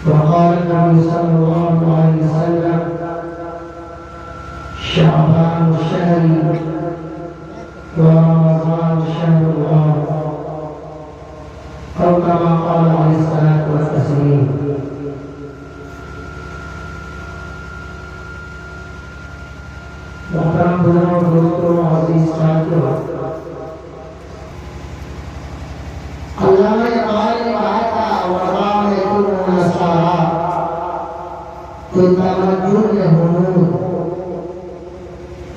وقال النبي صلى الله عليه وسلم شعبان شهري ورمضان شهر الله أو كما قال عليه الصلاة والتسليم. محترم بزرگوں، دوستوں، عزیز ساتھیوں، اللہ نے کہا تھا وَرَامَ يَكُنُ نَصَارَى تَتَمَدُّنَ هُنُودٍ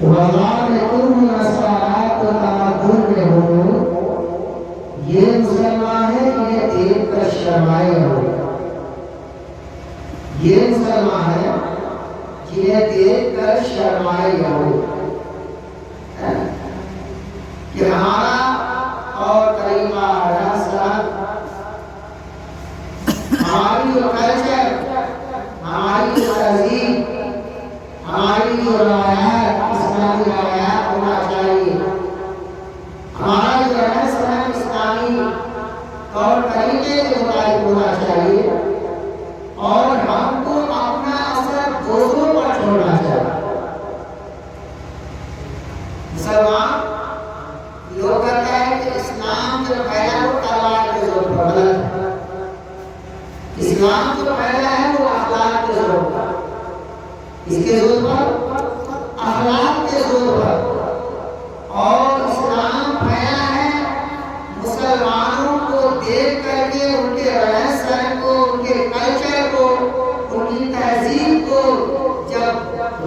وَرَامَ يَكُنُ نَصَارَى تَتَمَدُّنَ هُنُودٍ. یہ مسلمان ہے، یہ دیکھ کر شرمائے ہو. یہ مسلمان ہے جنہیں دیکھ کر شرمائے ہو کہ ہمارا اور طریقہ رسم، ہماری جو کلچر، ہماری جو تہذیب، ہماری جو روایات، اسلامی روایات ہونا چاہیے. ہمارا جو رسم اسلامی اور طریقے کے مطابق ہونا چاہیے، اور ہم کو اپنا اثر دوسروں پر چھوڑنا چاہیے. مسلمان لوگ کہتے ہیں کہ اسلام جو پھیلا وہ تلوار کے زور پر. غلط ہے. اسلام جو پھیلا ہے وہ اخلاق کے زور پر، اس کے زور پر، اخلاق کے زور پر. اور اسلام پھیلا ہے مسلمانوں کو دیکھ کر کے، ان کے رہن سہن کو، ان کے کلچر کو، ان کی تہذیب کو جب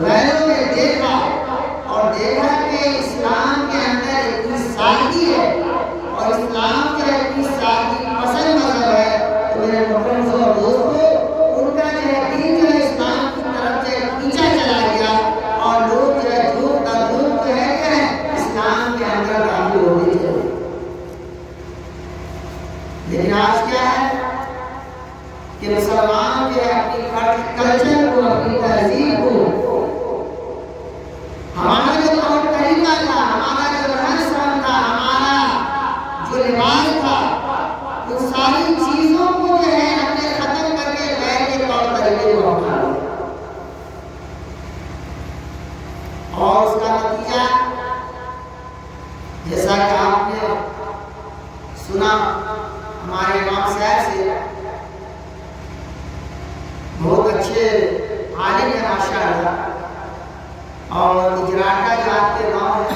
غیروں نے دیکھا اور دیکھا کہ اسلام کے اندر اتنی سادگی ہے اور اسلام کا اتنی سادگی پسند مذہب ہے، تو میرے محترم اور دوستوں، ان کا جو ہے دین جو ہے اسلام کی طرف سے پیچھے چلا گیا اور لوگ جو ہے دھوپ کا دھوپ جو ہے کہ اسلام کے اندر داخل ہو گئے چلے. لیکن آج کیا ہے کہ مسلمان جو ہے اپنی کلچر کو، اپنی تہذیب کو، ہمارا جو طور طریقہ تھا، ہمارا جو رہن سہن تھا، ہمارا جو لباس تھا، ان ساری چیزوں کو جو ہے ہم نے ختم کر کے غیر کے طور طریقے کو اپنا لیا. اور اس کا نتیجہ جیسا کہ آپ نے سنا ہمارے امام صاحب سے، بہت اچھے عالم ہیں ماشاءاللہ، اور اجراٹا جو آپ کے گاؤں ہے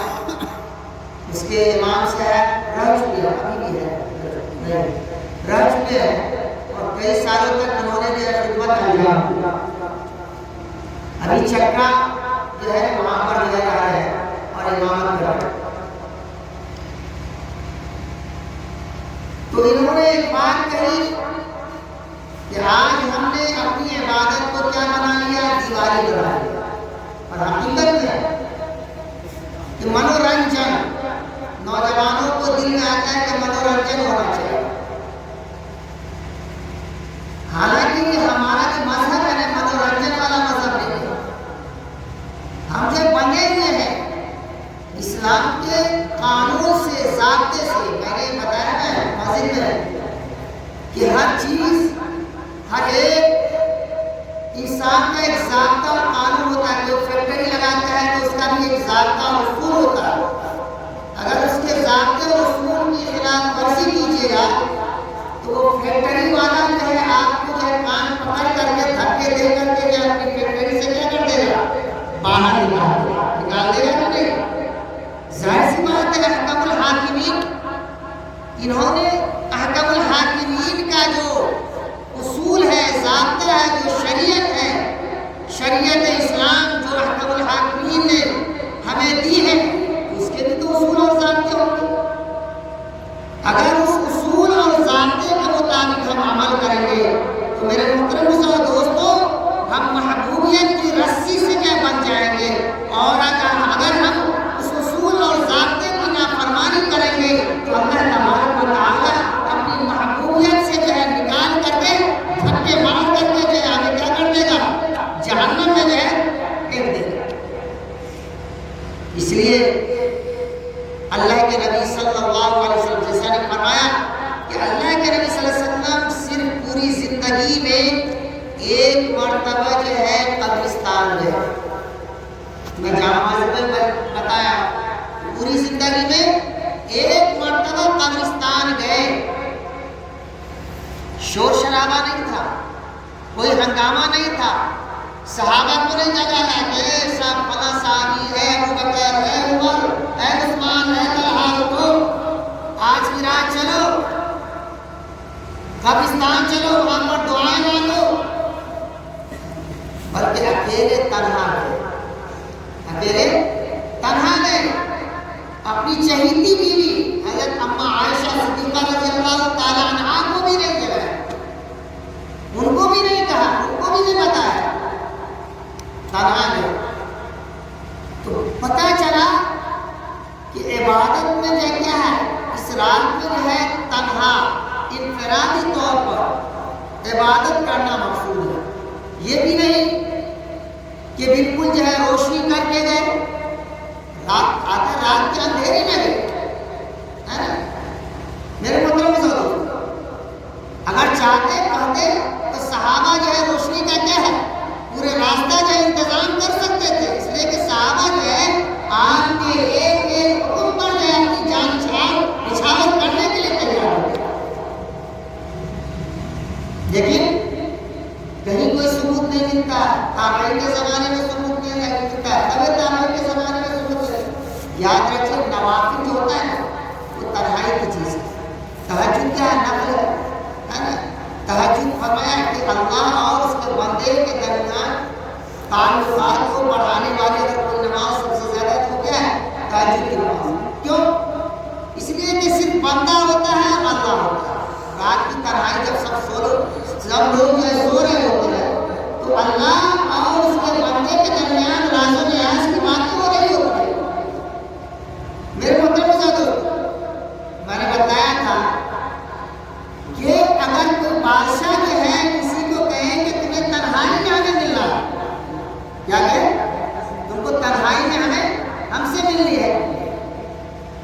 اس کے امام صاحب رہ چکے ہیں، ابھی بھی ہے، رہ چکے ہیں، اور کئی سالوں تک انہوں نے جو ہے خدمت انجام دی. ابھی چکرا جو ہے وہاں پر جو رہا ہے اور امامت کر رہا ہے. تو انہوں نے ایک بات کہی کہ آج ہم نے اپنی عبادت کو کیا بنا لیا؟ دیوالی بنا لیا. اور حقیقت ہے کہ منورنجن، نوجوانوں کو دل میں آتا ہے کہ منورنجن ہونا چاہیے. حالانکہ ہمارا جو مذہب ہے منورنجن والا مذہب نہیں ہے. ہم جو بنے ہوئے ہیں اسلام کے قانون سے، ضابطے سے. میں نے بتایا ہے مسجد میں کہ ہر چیز، ہر ایک انسان کا ایک ضابطہ اور قانون ہوتا ہے. جو فیکٹری لگاتا ہے تو اس کا بھی ایک ضابطہ اور اصول ہوتا ہے. اگر اس کے ضابطے اور اصول کی خلاف ورزی کیجیے گا تو وہ فیکٹری والا جو ہے آپ کو جو ہے کان پکڑ کر کے دھکے دے کر کے جو اپنی فیکٹری سے کیا کر دے گا؟ باہر نکال دے گا. نہیں، ظاہر سی بات ہے. احکام الحاکمین، انہوں نے احکام الحاکمین کا جو اصول ہے، ضابطہ ہے، جو شریعت ہے، شریعت اسلام جو احکام الحاکمین نے ہمیں دی ہے، اس کے بھی تو اصول اور ضابطے ہوں گے. اگر اس اصول اور ضابطے کے مطابق ہم عمل کریں گے تو میرے محترم دوستوں، ہم محبوبیت کی رسی سے کیا بن جائیں گے. اور اگر ہم اس اصول اور ضابطے کی نافرمانی کریں گے تو اللہ تبارک و تعالیٰ اپنی محبوبیت سے جو ہے نکال کر کے، دھکے مار کر کے جو ہے آگے کیا کر دے گا؟ جہنم میں جو ہے پھینک دے گا. اس لیے اللہ کے نبی صلی اللہ علیہ وسلم جیسا نے فرمایا کہ اللہ کے نبی صلی اللہ علیہ وسلم صرف پوری زندگی میں ایک مرتبہ جو ہے قبرستان گئے. میں جامع مسجد میں بتایا پوری زندگی میں ایک مرتبہ قبرستان گئے. شور شرابہ نہیں تھا، کوئی ہنگامہ نہیں تھا. صحابہ کو نہیں جگہ ہے کہ سب فلاں صحابی ہے، ابو بکر ہے، عمر ہے، عثمان ہے، طلحہ کو آج کی رات چلو قبرستان چلو وہاں پر دعائیں مانگو. بلکہ اکیلے تنہا گئے، اکیلے تنہا گئے. اپنی چہیتی بیوی حضرت اما عائشہ صدیقہ رضی اللہ تعالیٰ عنہا کو بھی نہیں جگایا، ان کو بھی نہیں کہا، ان کو بھی نہیں بتایا. تنہا گئے. تو پتہ چلا کہ عبادت میں جو کیا ہے، اس رات میں جو ہے تنہا انفرادی طور پر عبادت کرنا مقصود ہے. یہ بھی نہیں کہ بالکل جو ہے روشنی کر کے گئے، رات کے اندھیرے میں گئے، ہے نا. میرے محترم دوستو، اگر چاہتے کہتے تو صحابہ جو ہے روشنی کا کیا ہے پورے راستہ جو ہے انتظام کر سکتے تھے. اس لیے کہ صحابہ جو ہے آپ کے ایک ایک حکم پر جو ہے اپنی جان نچھاور کرنے کے لیے تیار ہوتے. لیکن کہیں کوئی ثبوت نہیں ملتا. تابعین کے زمانے میں ثبوت نہیں ملتا، تبھی تابعین کے زمانے میں ثبوت ہے. یاد رکھیے نوافل جو ہوتا ہے نا وہ تنہائی کی چیز ہے. تہجد کیا ہے؟ نفل ہے نا. تہجد فرمایا کہ اللہ اور اس کے بندے کے درمیان تعلقات کو بڑھانے والی اگر کوئی نماز سب سے زیادہ تو کیا ہے؟ تہجد کی نماز. کیوں؟ اس لیے کہ صرف بندہ ہوتا ہے اور اللہ ہوتا ہے. رات کی تنہائی جب سب لوگ جو ہے سو رہے ہوتے ہیں تو اللہ اور اس کے بندے کے درمیان راز و نیاز کی باتیں ہو رہی ہوتی ہیں. میرے محترم دوستو، میں نے بتایا تھا کہ اگر کوئی بادشاہ جو ہے کسی کو کہیں کہ تمہیں تنہائی میں ہمیں ملنا ہے، کیا کہیں؟ تم کو تنہائی میں ہم سے ملنی ہے.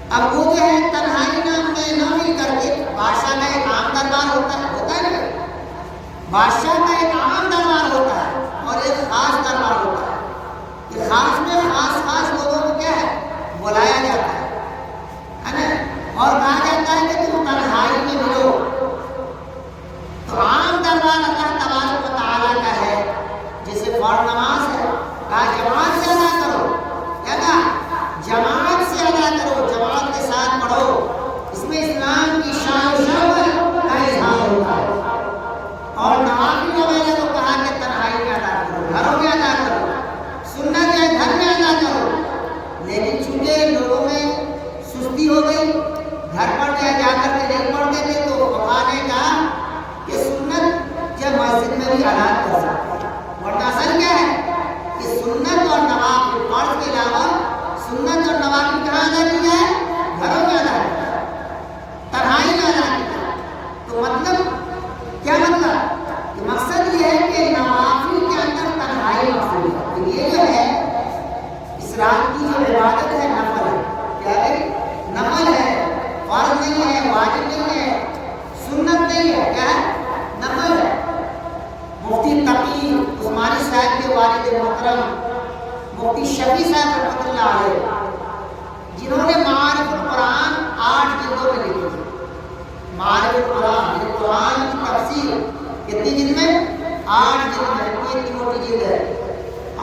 اب وہ جو ہے تنہائی میں نہ مل کر کے بادشاہ کا ایک عام دربار ہوتا ہے نا. بادشاہ کا ایک عام دربار ہوتا ہے اور ایک خاص دربار ہوتا ہے. کہ خاص میں خاص لوگوں کو کیا ہے بلایا جاتا ہے نا، اور کہا جاتا ہے کہ تم تنہائی میں ملو. تو عام دربار اللہ تبارک و تعالیٰ کا ہے. جیسے فرض نماز ہے، کہا جماعت سے ادا کرو، کیا کہا؟ جماعت سے ادا کرو، جماعت کے ساتھ پڑھو. اس میں اسلام کی شان و شوکت کا اظہار ہوتا ہے. اور نوافل وغیرہ کو کہا کہ تنہائی میں ادا کرو، گھروں میں ادا کرو. سنت ہے گھر میں ادا کرو. لیکن چونکہ لوگوں میں سستی ہو گئی، گھر پر جا کر کے نہیں پڑھتے تھے، تو فقہا نے کہا کہ سنت جب مسجد میں بھی ادا کر سکتے ہیں. ورنہ اصل کیا ہے کہ سنت اور نوافل فرض کے علاوہ سنت اور نوافل کہاں ادا کی جائے؟ گھروں میں ادا کی جائے، تنہائی میں ادا کی جائے. تو مطلب کیا مطلب؟ کہ مقصد یہ ہے کہ نوافل کے اندر تنہائی مقصود ہے. تو یہ جو ہے اس رات کی جو عبادت ہے نفل ہے. کیا ہے؟ نفل ہے، فرض نہیں ہے، واجب نہیں ہے، سنت نہیں ہے، کیا ہے؟ نفل ہے. مفتی تقی عثمانی صاحب کے والد محترم مفتی شفیع صاحب رحمۃ اللہ علیہ، جنہوں نے معارف القرآن 8 جلدوں میں لکھی تھی. معارف القرآن یعنی قرآن کی تفسیر کتنی جلد میں؟ 8 جلد میں. اتنی موٹی جلد ہے.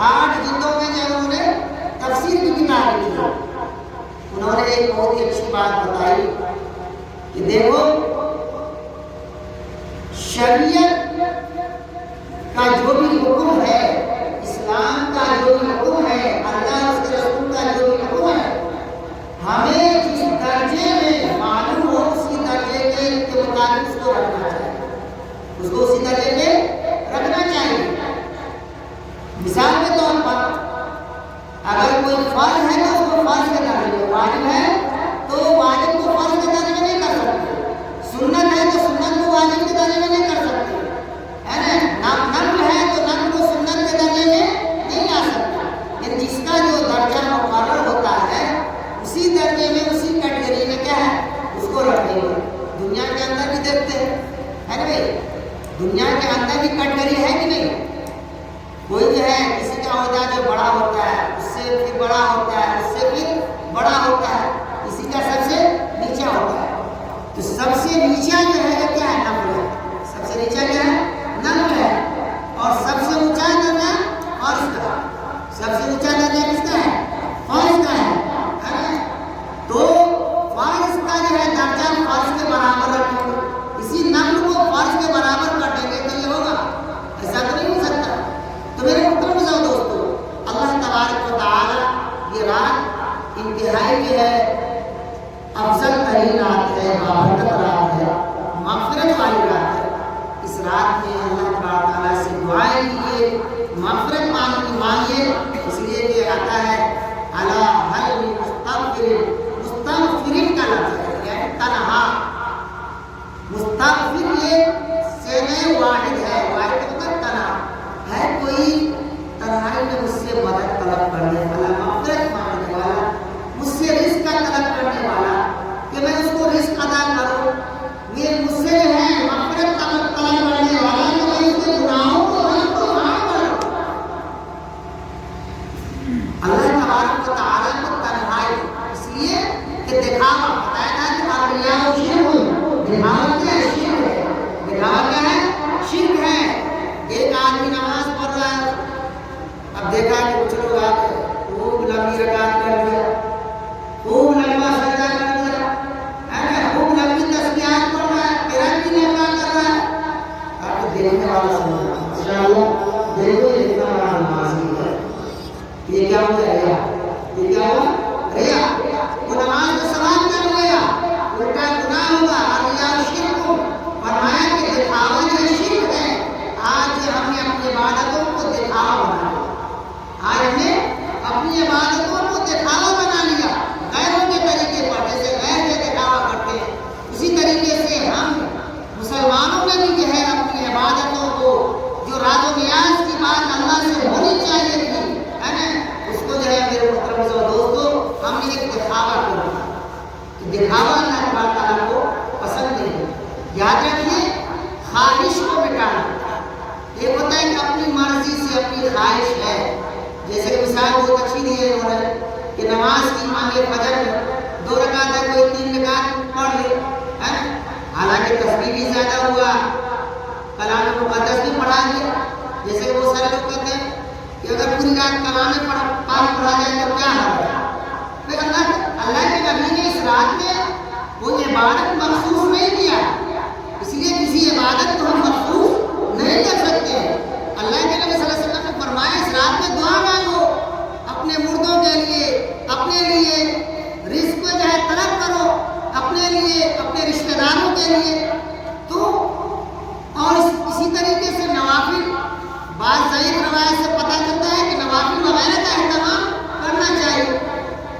8 جلدوں میں جو انہوں نے تفسیر کی کتاب لکھی ہے. انہوں نے ایک بہت ہی اچھی بات بتائی کہ دیکھو شریعت کا جو بھی حکم ہے، اسلام کا جو بھی حکم ہے، اللہ اس کے رسول کا جو بھی حکم ہے، ہمیں جس درجے میں معلوم ہو اسی درجے کے مطابق اس کو رکھنا چاہیے، اس کو اسی درجے میں رکھنا چاہیے. مثال کے طور پر اگر کوئی فرض ہے تو اس کو فرض کے درجے میں، واجب ہے تو واجب کو فرض کے درجے میں نہیں کر سکتے، سنت ہے تو سنت کو واجب کے درجے میں نہیں کر سکتے، ہے نا. نفل ہے تو نفل کو سنت کے درجے میں نہیں لا سکتے. لیکن جس کا جو درجہ مقرر ہوتا ہے اسی درجے میں، اسی کیٹیگری میں کیا ہے اس کو رکھیں گے. دنیا کے اندر بھی دیکھتے ہیں، ہے نا بھائی، دنیا کے کے اندر بھی کٹگری ہے کہ نہیں؟ کوئی جو ہے کسی کا عہدہ جو بڑا ہوتا ہے اس سے پھر بڑا ہوتا ہے، اس سے پھر بڑا ہوتا ہے، کسی کا سب سے نیچا ہوتا ہے. تو سب سے نیچا جو ہے وہ کیا ہے؟ نفل ہے. سب سے نیچا کیا ہے؟ نفل ہے. اور سب سے اونچا درجہ فرض کا. سب سے اونچا درجہ کس کا ہے؟ فرض کا ہے. تو فرض کا جو ہے درجہ فرض کے برابر رکھیں گے، اسی نفل کو فرض کے برابر کر دیں گے تو یہ ہوگا؟ ایسا تو نہیں ہو سکتا. تو میرے محترم دوستو، اللہ تبارک و تعالی یہ رات انتہائی جو ہے افضل ترین رات ہے، بابرکت رات ہے، مغفرت والی رات ہے. اس رات میں اللہ تبارک تعالیٰ سے دعائیں کیجیے، مغفرت مانگیے. اس لیے کہ آتا ہے علی حل مستغفر، مستغفرین کا لفظ ہے یعنی تنہا. مستغفر یہ سینے واحد ہے، واحد مطلب تنہا ہے. کوئی تنہائی میں مجھ سے مدد طلب کرنے والا، مغفرت مانگنے والا، مجھ سے رزق کا طلب کرنے والا کہ میں اس کو رزق ادا کروں. یہ مجھ سے جو ہے مغفرت طلب کرنے والا کہ میں اس کے گناہوں کو معاف کروں. اللہ تبارک و تعالیٰ کو تنہائی اس لیے کہ دکھاوا بتایا تھا کہ الریاء شرک، دکھاوا کیا ہے؟ شرک ہے. دکھاوا کیا ہے؟ شرک ہے. ایک آدمی نماز پڑھ رہا ہے، اب دیکھا کہ کچھ لوگ آتے خوب لمبی رکعت کر دیا، خوب لمبا سجدہ کر دیا، ہے نا، خوب لمبی تسبیحات پڑھ رہا ہے، قرات بھی لمبا کر رہا ہے. آپ دیکھنے والا سمجھ رہا ہے ماشاءاللہ دیکھو یہ اتنا بڑا نمازی ہے. یہ کیا ہوا؟ ریا. یہ کیا ہوا؟ ریا. وہ نماز کو سلام کر لیا، الٹا گناہ ہوگا. الریاء شرک، فرمایا کہ دکھاوا جو شرک ہے. آج ہم نے اپنی عبادتوں کو دکھاوا بنا لیا. آج ہم نے اپنی عبادتوں کو دکھاوا بنا لیا غیروں کے طریقے پر. جیسے غیر کے دکھاوا کرتے ہیں اسی طریقے سے ہم مسلمانوں نے بھی جو ہے اپنی عبادتوں کو جو راز و نیاز کی بات اللہ سے ہونی چاہیے تھی، ہے نا، اس کو جو ہے میرے محترم دوستو ہم نے ایک دکھاوا کر دیا. دکھاوا اللہ تعالیٰ کو پسند نہیں. یاد رکھیے خواہش کو مٹانا. ایک ہوتا ہے کہ اپنی مرضی سے اپنی خواہش ہے. جیسے کہ مثال بہت اچھی دی ہے انہوں نے کہ نماز کی مانگے فجر میں 2 رکعت ہے، کوئی 3 رکعت پڑھ لے، حالانکہ تسبیح بھی زیادہ ہوا، کلام مقدس بھی پڑھا دیا. جیسے وہ سارے لوگ کہتے ہیں کہ اگر پوری رات کلام پاک پڑھا جائے تو کیا حال ہے؟ پھر اللہ کے نبی نے اس رات میں وہ عبادت مخصوص نہیں کیا. اس لیے کسی عبادت کو ہم مخصوص نہیں کر سکتے. اللہ کے نبی صلی اللہ علیہ وسلم نے فرمایا اس رات میں دعا مانگو اپنے مردوں کے لیے، اپنے لیے رزق کو جو ہے طلب کرو، اپنے لیے، اپنے رشتہ داروں کے لیے. تو اور اسی طریقے سے نوافل، بعض ضعیف روایت سے پتہ چلتا ہے کہ نوافل وغیرہ کا اہتمام کرنا چاہیے.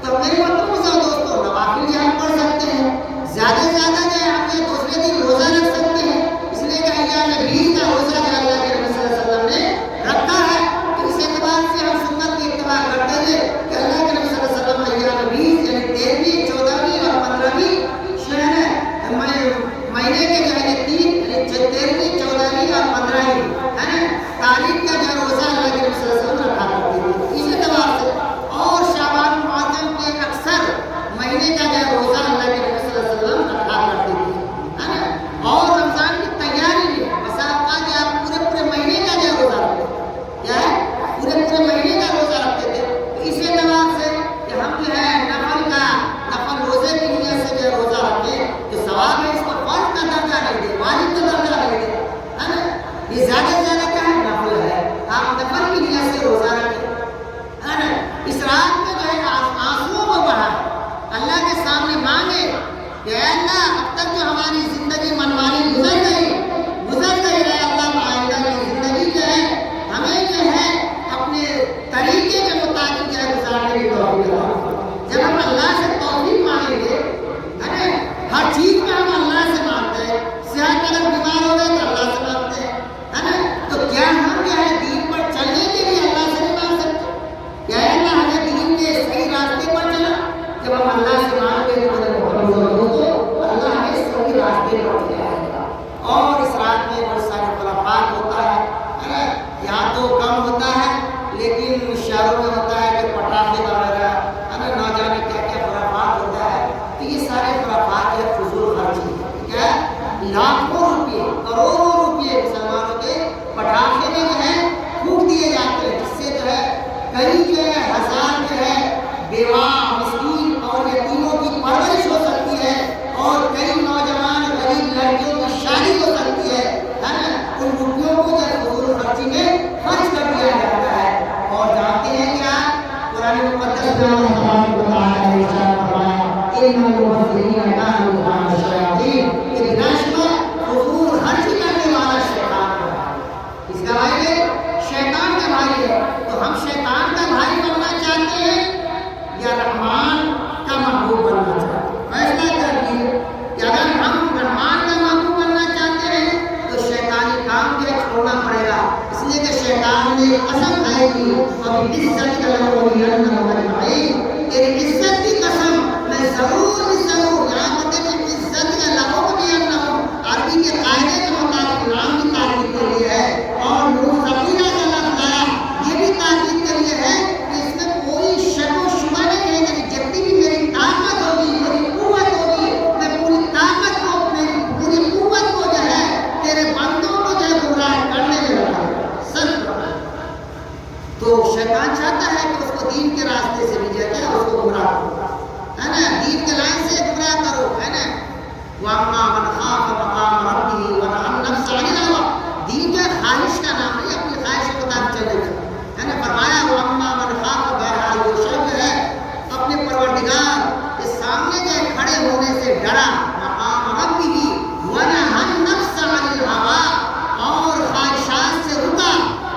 تو میرے محترم دوستو نوافل جو ہم پڑھ سکتے ہیں، زیادہ سے زیادہ جو ہے ہم یہ دوسرے دن روزہ رکھ سکتے ہیں. اس لیے کہ ایام بیس کا روزہ جو اللہ کے نبی صلی اللہ علیہ وسلم نے رکھا ہے. تو اس اعتبار سے ہم سنت کی اتباع کرتے ہیں کہ اللہ کے نبی صلی اللہ علیہ وسلم ایام بیس یعنی 13ویں، 14ویں اور 15ویں مہینے کے جو ہے 13ویں، 14ویں اور 15ویں ہے نا تاریخ کا جو روزہ اللہ کے نبی صلی اللہ علیہ وسلم رکھا کرتے تھے. اس اعتبار سے اور شعبان معظم کے اکثر مہینے کا جو روزہ اللہ کے نبی صلی اللہ علیہ وسلم رکھا کرتے تھے، ہے نا. اور رمضان کی تیاری میں بسا اوقات جو آپ پورے مہینے کا جو روزہ رکھتے تھے، کیا ہے پورے مہینے کا روزہ رکھتے تھے. تو اس اعتبار سے کہ ہم جو ہے نفل روزے کی نیت سے جو روزہ رکھیں تو ثواب ہے. اس کو فرض کا درجہ نہیں دے، واجب کا درجہ نہیں دے، ہے نا. یہ زیادہ سے زیادہ کیا ہے؟ نفل ہے. آپ نفل کی نیت سے روزہ رکھیں، ہے نا. اس رات میں جو ہے آنسوؤں کو بڑھائیں، اللہ کے سامنے مانگے کہ اے اللہ اب تک جو ہماری زندگی منمانی گزر گئی ہے، اللہ آئندہ کی زندگی جو ہے ہمیں جو ہے اپنے طریقے کے مطابق جو ہے گزارنے کی توفیق عطا. جب ہم اللہ سے توفیق مانگیں گے، ہے نا، ہر چیز میں ہم اللہ سے مانگتے ہیں. صحت اگر بیمار ہو گئے تو اللہ سے مانگتے ہیں، ہے نا. تو کیا ہم جو ہے دین پر چلنے کے لیے اللہ سے نہیں مانگ سکتے؟ کیا اللہ ہمیں دین کے صحیح راستے پر چلا؟ جب ہم اللہ سے مانگتے ہیں تو اللہ روپیوں کو جو فضول خرچی میں خرچ کر دیا جاتا ہے. اور جانتے ہیں کیا قرآن مقدس میں اللہ تبارک و تعالیٰ نے ارشاد فرمایا ان المبذرین کانوا اخوان الشیاطین کہ بلا شبہ فضول خرچی کرنے والا شیطان ہے. اس کا بھائی ہے شیطان کا بھائی ہے. تو ہم شیطان کا بھائی بننا چاہتے ہیں یا رحمان کا محبوب بننا چاہتے ہیں؟ فیصلہ کر لیجیے کہ اگر ہم رحمان کا محبوب بننا چاہتے ہیں تو شیطانی کام جو چھوڑنا پڑے گا. اس لیے کہ شیطان نے قسم کھائی تھی ابھی عزت کا تیری عزت کی قسم میں ضرور یہاں پر کہ عزت کا لفظ بھی عربی کے قاعدے کے مطابق نام کی تعریف کے لیے ہے اور مستقیلہ کا لفظ آیا یہ بھی تعریف کے لیے ہے کہ اس میں کوئی شک و شبہ نہیں ہے کہ جتنی بھی میری طاقت ہوگی میری قوت ہوگی میں پوری طاقت کو میری پوری قوت کو جو ہے تیرے بندوں کو جو ہے گمراہ کرنے میں لگا سچ. تو شیطان چاہتا ہے کہ اس کو دین کے راستے سے بھی جو ہے اس کو گمراہ کرو ہے نا, دین کے لائن سے گمراہ کرو ہے نا. وَأَمَّا مَنْ خَافَ مَقَامَ رَبِّهِ وَنَهَى النَّفْسَ عَنِ الْهَوَىٰ دین جو ہے خواہش کا نام نہیں, اپنی خواہش کے مطابق چلے گا ہے نا. فرمایا وَأَمَّا مَنْ خَافَ بہرحال وہ شخص ہے اپنے پروردگار کے سامنے جو کھڑے ہونے سے ڈرا مقام ربِّهِ وَنَهَى النَّفْسَ عَنِ الْهَوَىٰ اور خواہشات سے رکا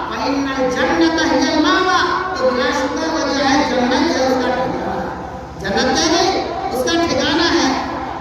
فَإِنَّ الْجَنَّةَ هِيَ الْمَأْوَىٰ تو بلا شبہ وہ جو ہے جنت ہے اس کا ٹھکانہ. جنت ہے اس کا ٹھکانہ ہے.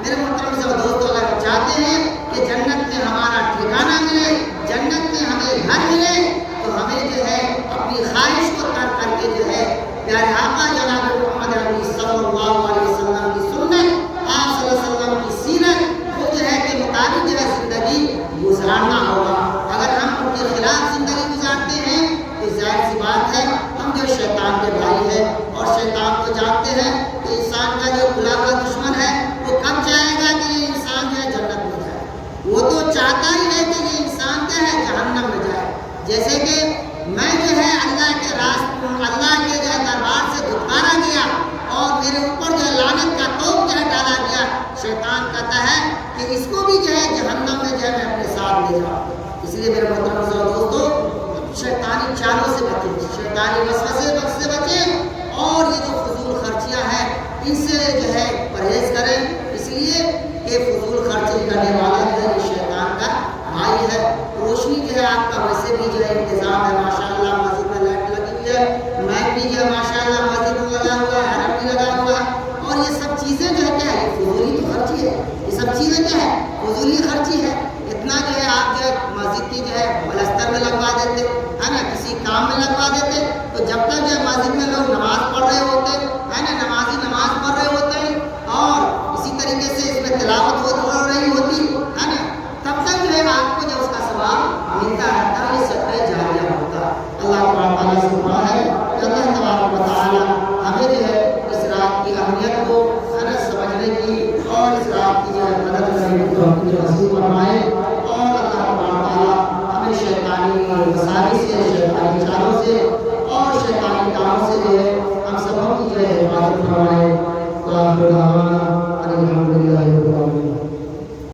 میرے محترم سے دوستو اگر چاہتے ہیں کہ جنت میں ہمارا ٹھکانہ ملے, جنت میں ہمیں گھر ملے تو ہمیں جو ہے اپنی خواہش کو ترک کر کے جو ہے پیارے آقا جناب محمد عربی صلی اللہ علیہ وسلم کی سنت آپ صلی اللہ علیہ وسلم کی سیرت وہ جو ہے کے مطابق جو ہے زندگی گزارنا ہوگا. اگر ہم ان کے خلاف زندگی گزارتے ہیں تو ظاہر سی بات ہے ہم جو شیطان کے بھائی ہیں اور شیطان کو جانتے ہیں کہ انسان کا جو کھلا ہوا دشمن ہے وہ کب چاہے گا کہ یہ انسان جو ہے جنت میں جائے. وہ تو چاہتا ہی ہے کہ یہ انسان کیا ہے جہنم میں جائے. جیسے کہ میں جو ہے اللہ کے جو ہے دربار سے دھتکارا گیا اور میرے اوپر جو ہے لعنت کا توپ جو ہے ڈالا گیا, شیطان کہتا ہے کہ اس کو بھی جو ہے جہنم میں جو ہے میں اپنے ساتھ لے جاؤں. اس لیے میرے محترم دوستو شیطانی چالوں سے بچیں, شیطانی وسوسے سے بچیں اور یہ جو فضول خرچیاں ہیں ان سے جو ہے پرہیز کریں. اس لیے کہ فضول خرچی کرنے والا جو ہے یہ شیطان کا بھائی ہے. روشنی جو ہے آپ کا ویسے بھی جو ہے انتظام ہے ماشاءاللہ, مسجد میں لائٹ لگی ہوئی ہے, مائک بھی جو ہے ماشاءاللہ مسجد میں لگا ہوا ہے, حرم بھی لگا ہوا ہے اور یہ سب چیزیں جو ہے کیا ہے فضولی تو خرچی ہے. یہ سب چیزیں کیا ہے فضولی خرچی ہے. اتنا جو ہے آپ جو ہے مسجد کی جو ہے پلستر میں لگوا دیتے ہے نا, کسی کام میں لگوا دیتے تو جب تک جو ہے مسجد میں لوگ نماز پڑھ رہے ہوتے ہے نا, نمازی نماز پڑھ رہے ہوتے ہیں اور اسی طریقے سے اس میں تلاوت ہو رہی ہوتی ہے نا, تب تک جو ہے آپ کو جو اس کا ثواب ملتا رہتا ہے. یہ صدقہ جاریہ ہوتا ہے. اللہ تعالیٰ سے دعا ہے کہ اللہ تبارک و تعالیٰ ہمیں جو ہے اس رات کی اہمیت کو سمجھنے کی اور اس رات کی جو ہے مدد کرنے کی توفیق نصیب فرمائے اور اللہ تعالیٰ ہمیں شیطانی وسائل سے, شیطانی چالوں سے اور شیطانی کاموں سے جو ہے ہم سبوں کی جو ہے حفاظت فرمائے.